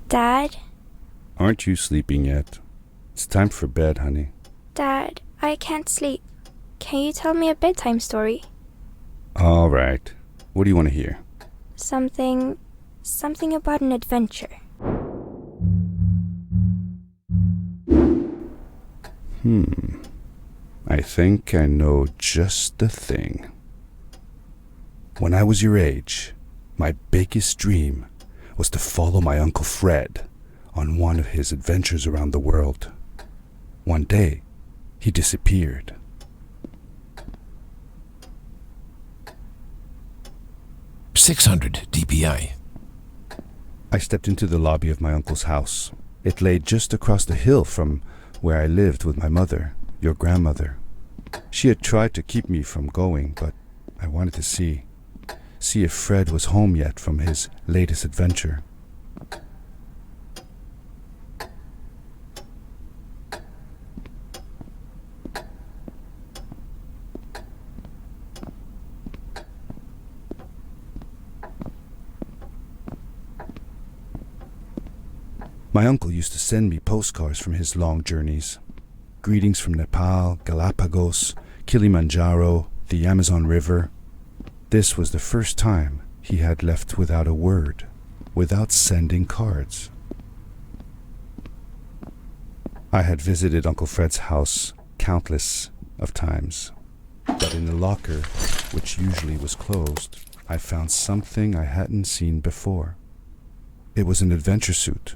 Dad? Aren't you sleeping yet? It's time for bed, honey. Dad, I can't sleep. Can you tell me a bedtime story? All right. What do you want to hear? Something about an adventure. I think I know just the thing. When I was your age, my biggest dream was to follow my Uncle Fred on one of his adventures around the world. One day, he disappeared. .600 DPI. I stepped into the lobby of my uncle's house. It lay just across the hill from where I lived with my mother, your grandmother. She had tried to keep me from going, but I wanted to see if Fred was home yet from his latest adventure. My uncle used to send me postcards from his long journeys. Greetings from Nepal, Galapagos, Kilimanjaro, the Amazon River. This was the first time he had left without a word, without sending cards. I had visited Uncle Fred's house countless of times, but in the locker, which usually was closed, I found something I hadn't seen before. It was an adventure suit.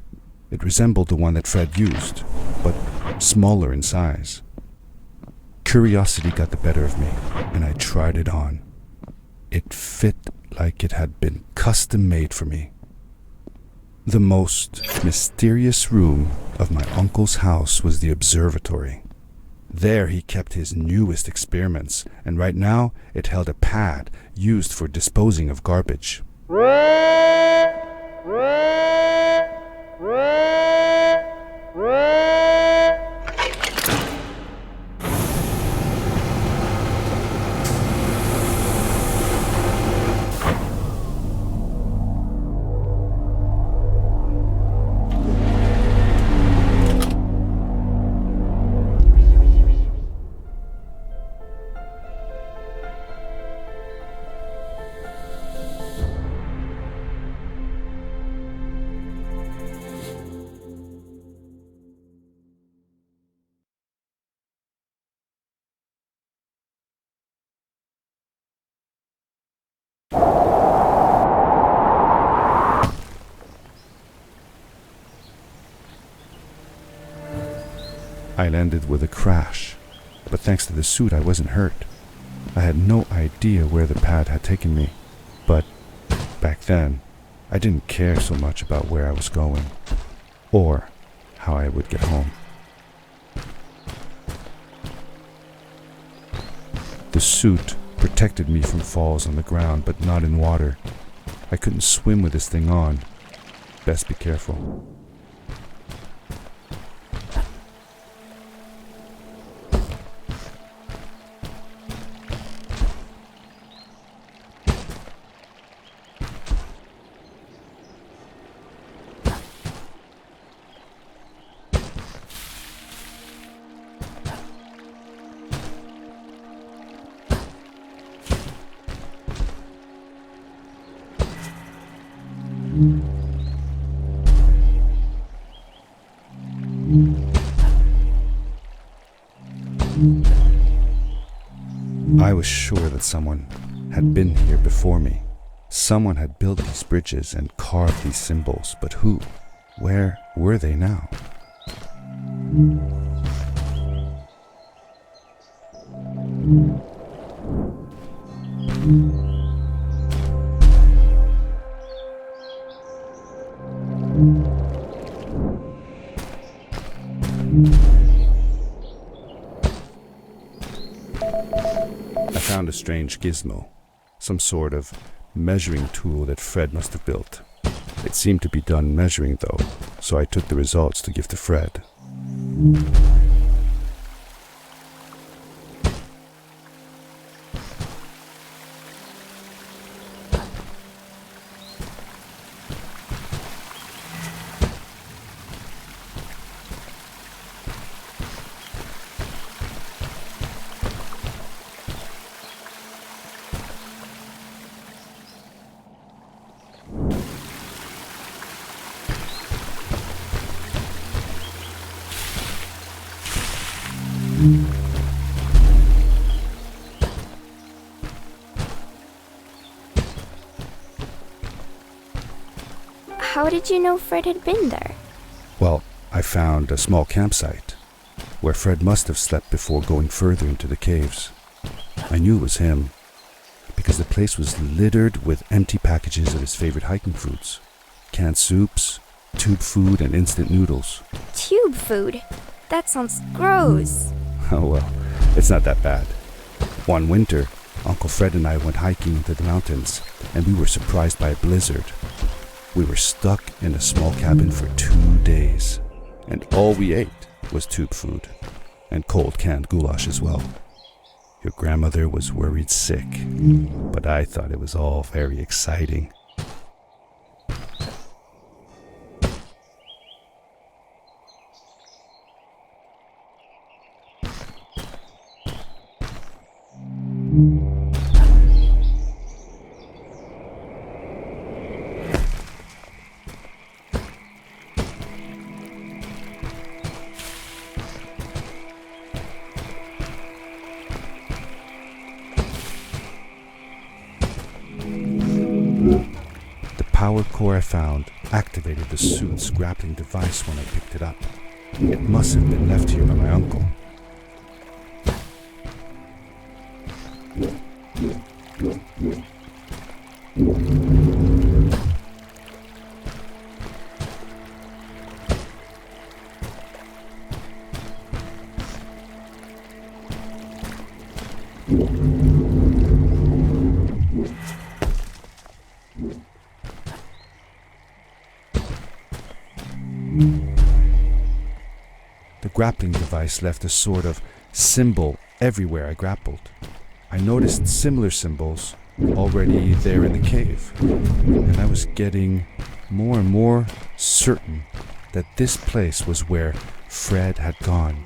It resembled the one that Fred used, but smaller in size. Curiosity got the better of me, and I tried it on. It fit like it had been custom made for me. The most mysterious room of my uncle's house was the observatory. There he kept his newest experiments, and right now it held a pad used for disposing of garbage. I landed with a crash, but thanks to the suit I wasn't hurt. I had no idea where the pad had taken me, but back then I didn't care so much about where I was going, or how I would get home. The suit protected me from falls on the ground, but not in water. I couldn't swim with this thing on. Best be careful. I was sure that someone had been here before me. Someone had built these bridges and carved these symbols, but who? Where were they now? I found a strange gizmo, some sort of measuring tool that Fred must have built. It seemed to be done measuring though, so I took the results to give to Fred. How did you know Fred had been there? Well, I found a small campsite where Fred must have slept before going further into the caves. I knew it was him because the place was littered with empty packages of his favorite hiking foods. Canned soups, tube food, and instant noodles. Tube food? That sounds gross. Oh well, it's not that bad. One winter, Uncle Fred and I went hiking into the mountains, and we were surprised by a blizzard. We were stuck in a small cabin for 2 days, and all we ate was tube food, and cold canned goulash as well. Your grandmother was worried sick, but I thought it was all very exciting. The power core I found activated the suit's grappling device when I picked it up. It must have been left here by my uncle. The grappling device left a sort of symbol everywhere I grappled. I noticed similar symbols already there in the cave, and I was getting more and more certain that this place was where Fred had gone.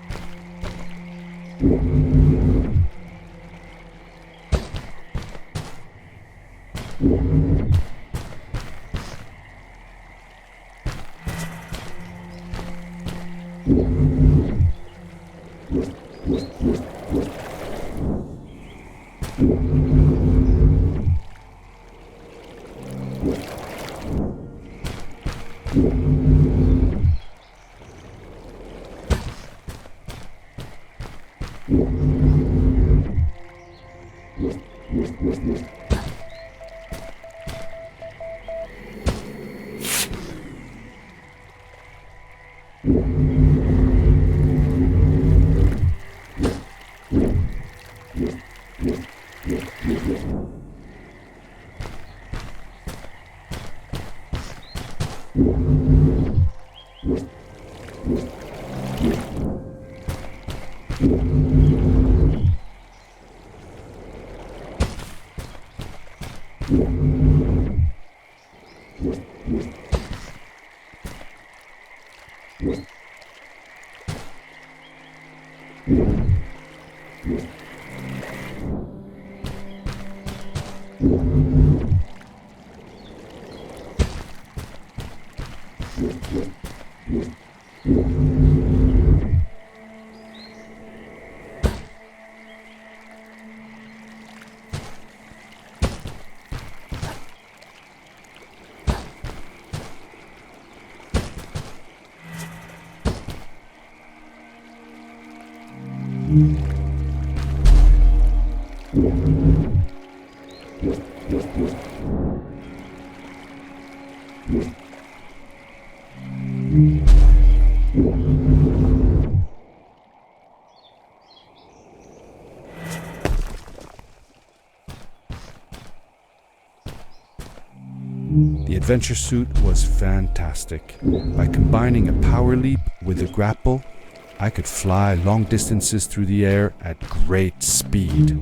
The adventure suit was fantastic. By combining a power leap with a grapple, I could fly long distances through the air at great speed.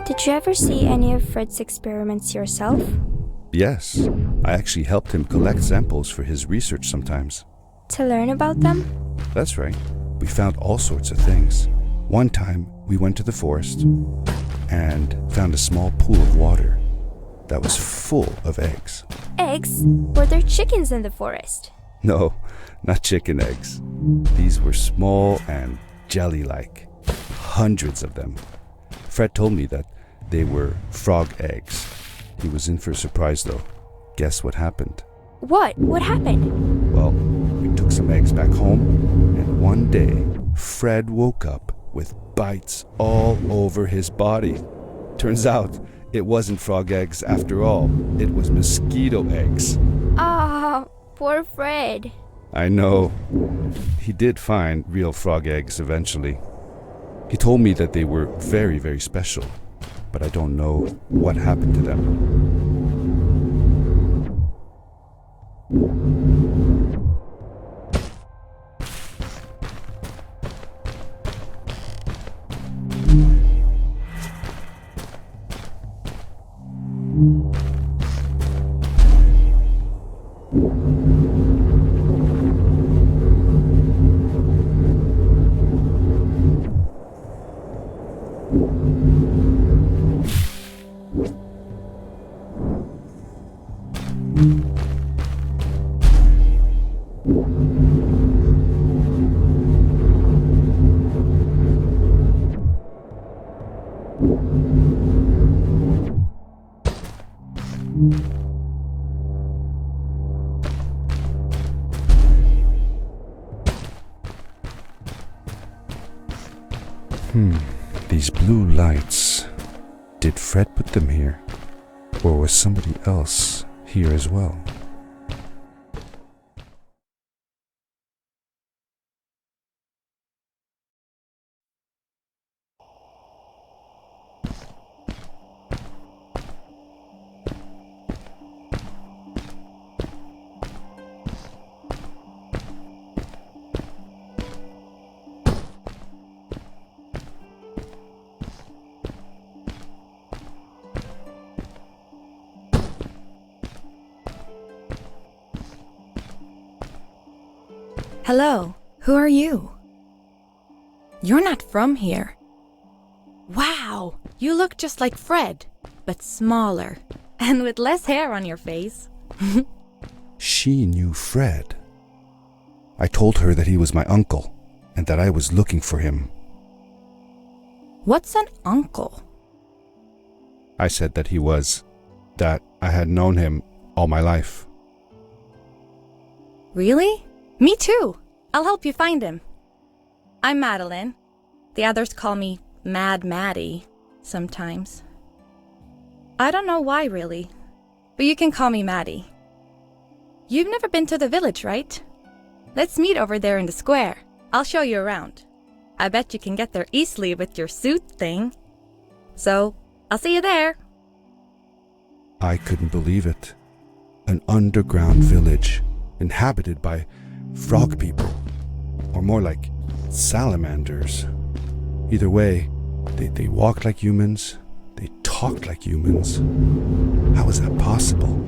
Did you ever see any of Fred's experiments yourself? Yes, I actually helped him collect samples for his research sometimes. To learn about them? That's right. We found all sorts of things. One time, we went to the forest and found a small pool of water that was full of eggs. Eggs? Were there chickens in the forest? No, not chicken eggs. These were small and jelly-like. Hundreds of them. Fred told me that they were frog eggs. He was in for a surprise though. Guess what happened? What? What happened? Well, we took some eggs back home, and one day, Fred woke up with bites all over his body. Turns out, it wasn't frog eggs after all. It was mosquito eggs. Ah, poor Fred. I know. He did find real frog eggs eventually. He told me that they were very, very special, but I don't know what happened to them. These blue lights. Did Fred put them here? Or was somebody else here as well? Hello, who are you? You're not from here. Wow, you look just like Fred, but smaller, and with less hair on your face. She knew Fred. I told her that he was my uncle and that I was looking for him. What's an uncle? I said that that I had known him all my life. Really? Me too. I'll help you find him. I'm Madeline. The others call me Mad Maddie sometimes. I don't know why really, but you can call me Maddie. You've never been to the village, right? Let's meet over there in the square. I'll show you around. I bet you can get there easily with your suit thing. So, I'll see you there. I couldn't believe it. An underground village inhabited by frog people, or more like salamanders. Either way, they walked like humans, they talked like humans. How was that possible?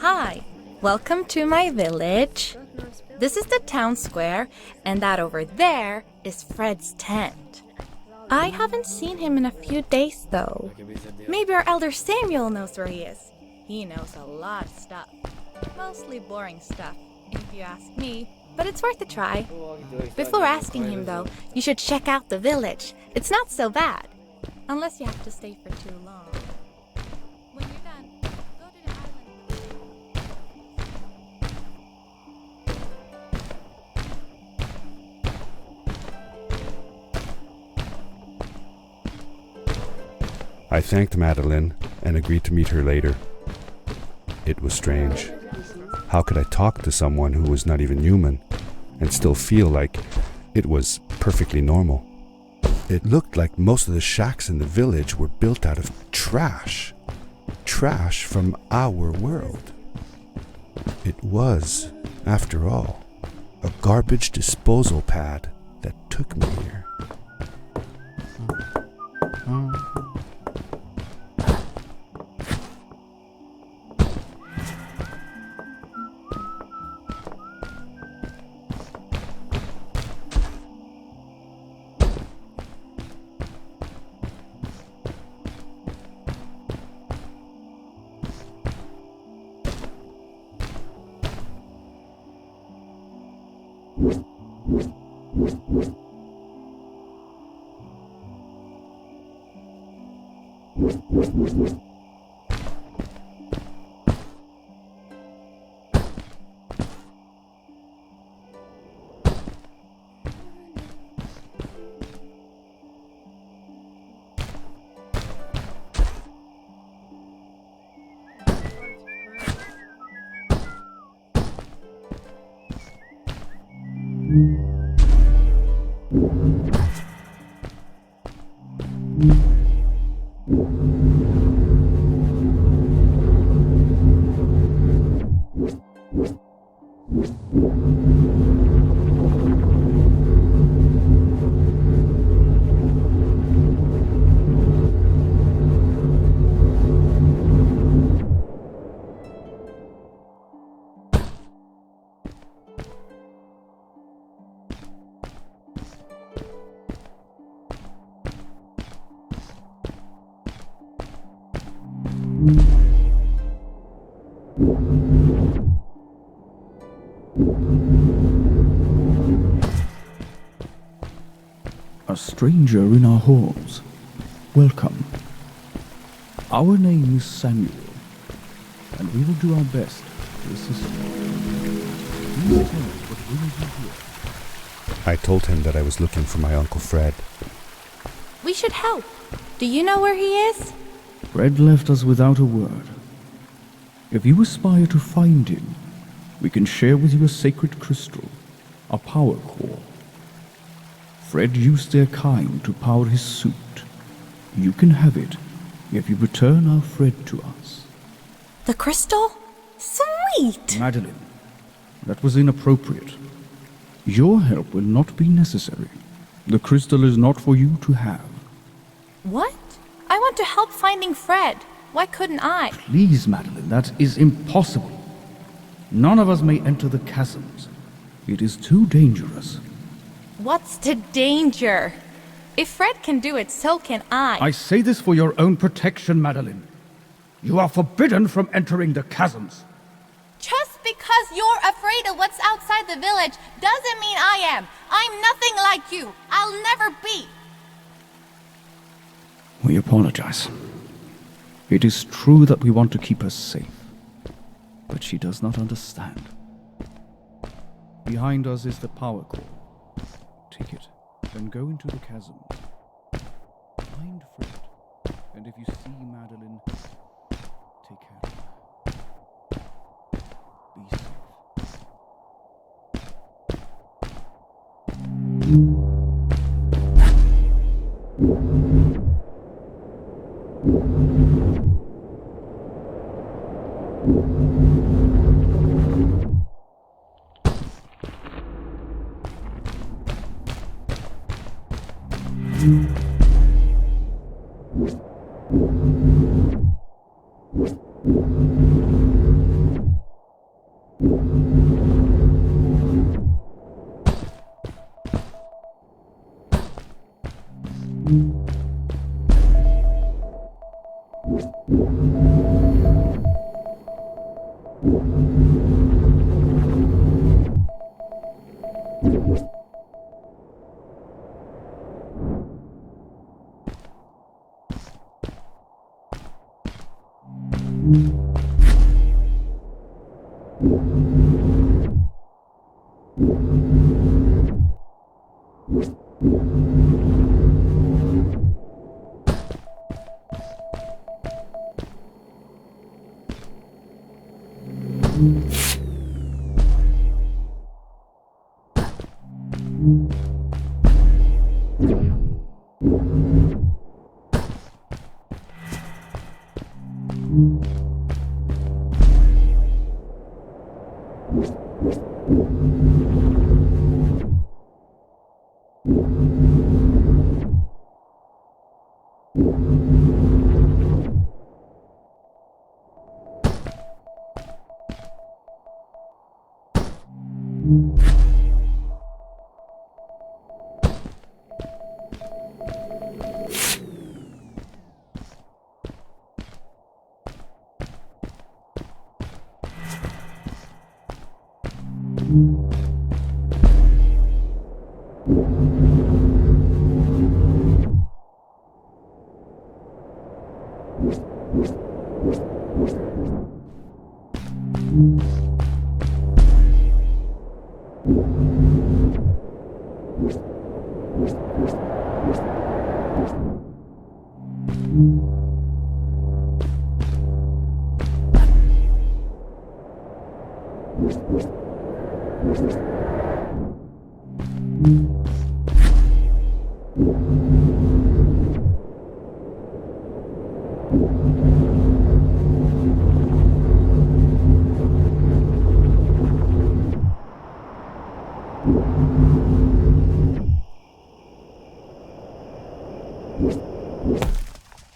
Hi, welcome to my village. This is the town square, and that over there is Fred's tent. I haven't seen him in a few days though. Maybe our elder Samuel knows where he is. He knows a lot of stuff. Mostly boring stuff, if you ask me, but it's worth a try. Before asking him though, you should check out the village. It's not so bad, unless you have to stay for too long. When you're done, go to the island. I thanked Madeline and agreed to meet her later. It was strange. How could I talk to someone who was not even human and still feel like it was perfectly normal? It looked like most of the shacks in the village were built out of trash. Trash from our world. It was, after all, a garbage disposal pad that took me here. A stranger in our halls. Welcome. Our name is Samuel, and we will do our best to assist you. Please tell us what brings you here. I told him that I was looking for my Uncle Fred. We should help. Do you know where he is? Fred left us without a word. If you aspire to find him, we can share with you a sacred crystal, a power core. Fred used their kind to power his suit. You can have it if you return our Fred to us. The crystal? Sweet! Madeline, that was inappropriate. Your help will not be necessary. The crystal is not for you to have. What? I want to help finding Fred. Why couldn't I? Please, Madeline, that is impossible. None of us may enter the chasms. It is too dangerous. What's the danger? If Fred can do it, so can I. I say this for your own protection, Madeline. You are forbidden from entering the chasms. Just because you're afraid of what's outside the village doesn't mean I am. I'm nothing like you. I'll never be. We apologize. It is true that we want to keep her safe, but she does not understand. Behind us is the power core. Take it, then go into the chasm. Find Fred, and if you see Madeline, take care of her. Be safe.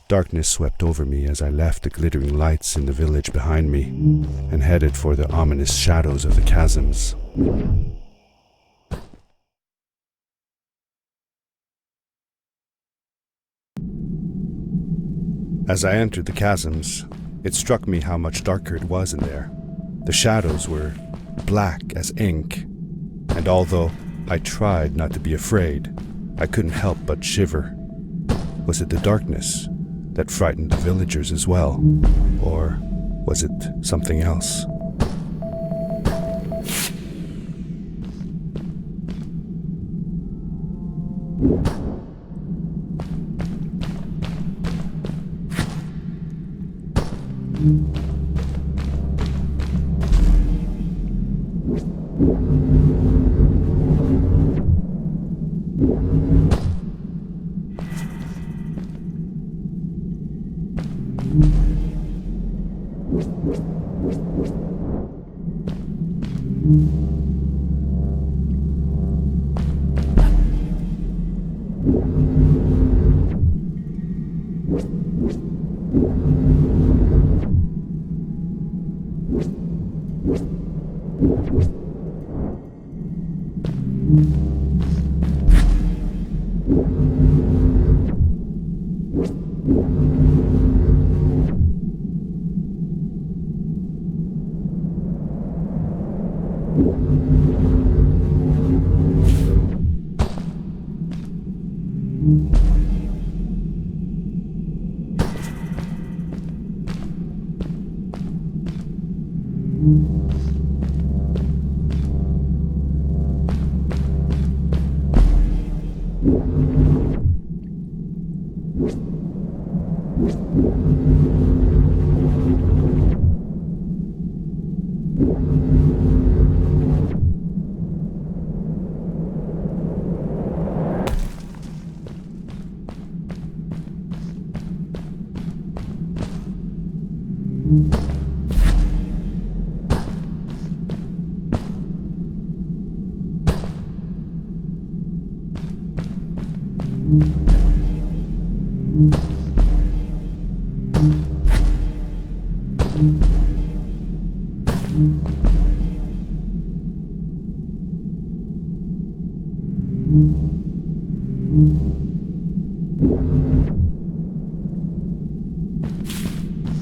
Darkness swept over me as I left the glittering lights in the village behind me and headed for the ominous shadows of the chasms. As I entered the chasms, It struck me how much darker it was in there. The shadows were black as ink, and although I tried not to be afraid, I couldn't help but shiver. Was it the darkness that frightened the villagers as well, or was it something else?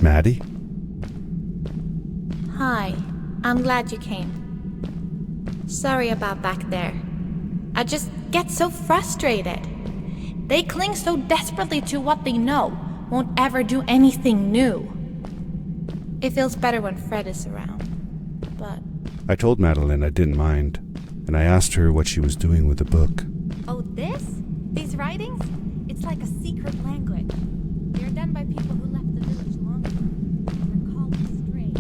Maddie? Hi, I'm glad you came. Sorry about back there. I just get so frustrated. They cling so desperately to what they know, won't ever do anything new. It feels better when Fred is around, but... I told Madeline I didn't mind, and I asked her what she was doing with the book. Oh, this? These writings? It's like a secret language. They're done by people who left the village long ago. They're called strays.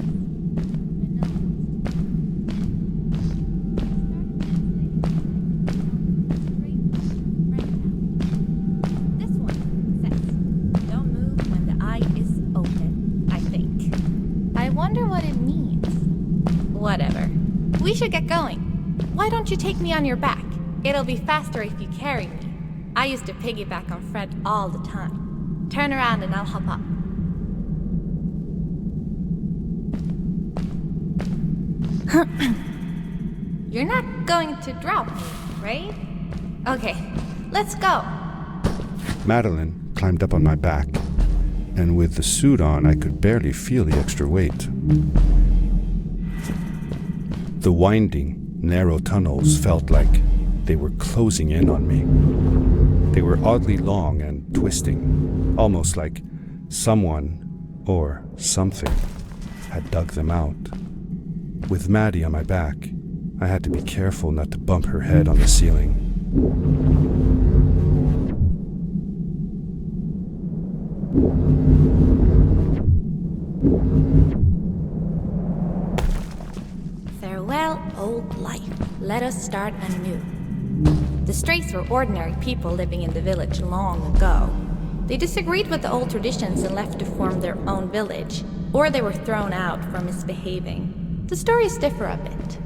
This one says, "Don't move when the eye is open," I think. I wonder what it means. Whatever. We should get going. Why don't you take me on your back? It'll be faster if you carry me. I used to piggyback on Fred all the time. Turn around and I'll hop up. You're not going to drop me, right? Okay, let's go. Madeline climbed up on my back, and with the suit on, I could barely feel the extra weight. The winding, narrow tunnels felt like they were closing in on me. They were oddly long and twisting, almost like someone or something had dug them out. With Maddie on my back, I had to be careful not to bump her head on the ceiling. Farewell, old life. Let us start anew. The strays were ordinary people living in the village long ago. They disagreed with the old traditions and left to form their own village, or they were thrown out for misbehaving. The stories differ a bit.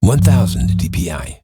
$1,000 DPI.